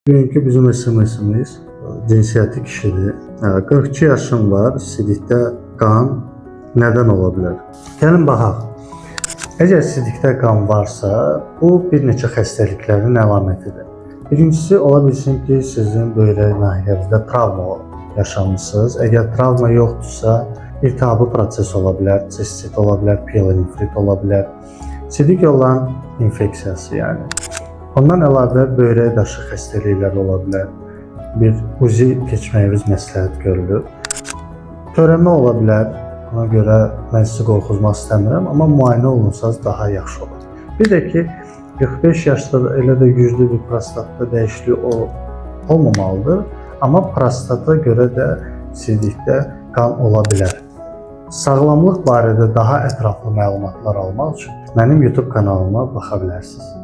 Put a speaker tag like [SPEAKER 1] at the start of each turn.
[SPEAKER 1] Bugünkü bizim SMS'imiz cinsiyyəti kişidir. 42 yaşım var, sidikdə qan nədən ola bilər? Gəlin baxaq. Əgər sidikdə qan varsa, bu bir neçə xəstəliklərin əlamətidir. Birincisi ola bilsin ki, sizin böyrək nahiyənizdə travma yaşamısınız. Əgər travma yoxdursa, iltihabi proses ola bilər, sistit ola bilər, pielonefrit ola bilər. Sidik olan infeksiyası yəni. Ondan əlavə böyrək daşı xəstəlikləri ola bilər. Bir UZI keçməyiniz məsləhət görülür. Törəmə ola bilər. Ona görə mən sizi qorxuzmaq istəmirəm, amma müayinə olunsanız daha yaxşı olur. Bir də ki, 45 yaşda da elə də güclü bir prostatda dəyişiklik olmamalıdır. Amma prostata görə də sidikdə qan ola bilər. Sağlamlıq barədə daha ətraflı məlumatlar almaq üçün mənim YouTube kanalıma baxa bilərsiniz.